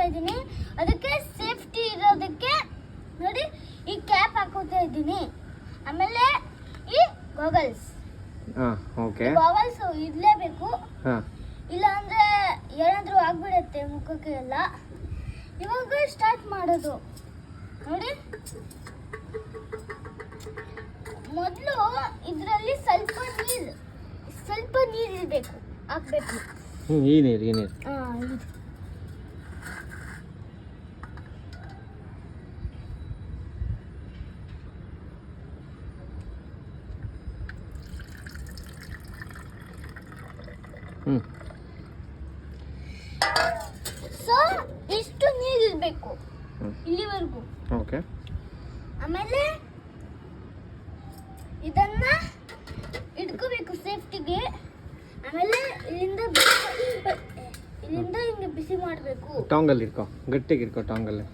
ಇದ್ದೀನಿ. ಅದಕ್ಕೆ ಸೇಫ್ಟಿ ಇರೋದಕ್ಕೆ ನೋಡಿ ಈ ಕ್ಯಾಪ್ ಹಾಕೋತಾ ಇದ್ದೀನಿ. ಆಮೇಲೆ ಈ ಗಾಗಲ್ಸ್. ಓಕೆ. ಗಾಗಲ್ಸ್ ಇರಲೇಬೇಕು, ಇಲ್ಲ ಅಂದ್ರೆ ಏನಾದರೂ ಆಗ್ಬಿಡುತ್ತೆ ಮುಖಕ್ಕೆ ಎಲ್ಲ. ಇವಾಗ ಸ್ಟಾರ್ಟ್ ಮಾಡೋದು ನೋಡಿ. ಮೊದಲು ಇದರಲ್ಲಿ ಸ್ವಲ್ಪ ನೀರು ಇರಬೇಕು, ಹಾಕ್ಬೇಕು. ಈ ನೀರು ಸೊ ಇಷ್ಟು ನೀರು ಇರಬೇಕು ಇಲ್ಲಿವರೆಗೂ. ಓಕೆ. ಆಮೇಲೆ ಇದನ್ನ ಇಟ್ಕೋಬೇಕು ಸೇಫ್ಟಿಗೆ. ಆಮೇಲೆ ಇಲ್ಲಿಂದ ಹಿಂಗೆ ಬಿಸಿ ಮಾಡಬೇಕು. ಟಾಂಗಲ್ಲಿ ಇಟ್ಕೋ, ಗಟ್ಟಿಗೆ ಇಟ್ಕೋ ಟಾಂಗಲ್ಲಿ.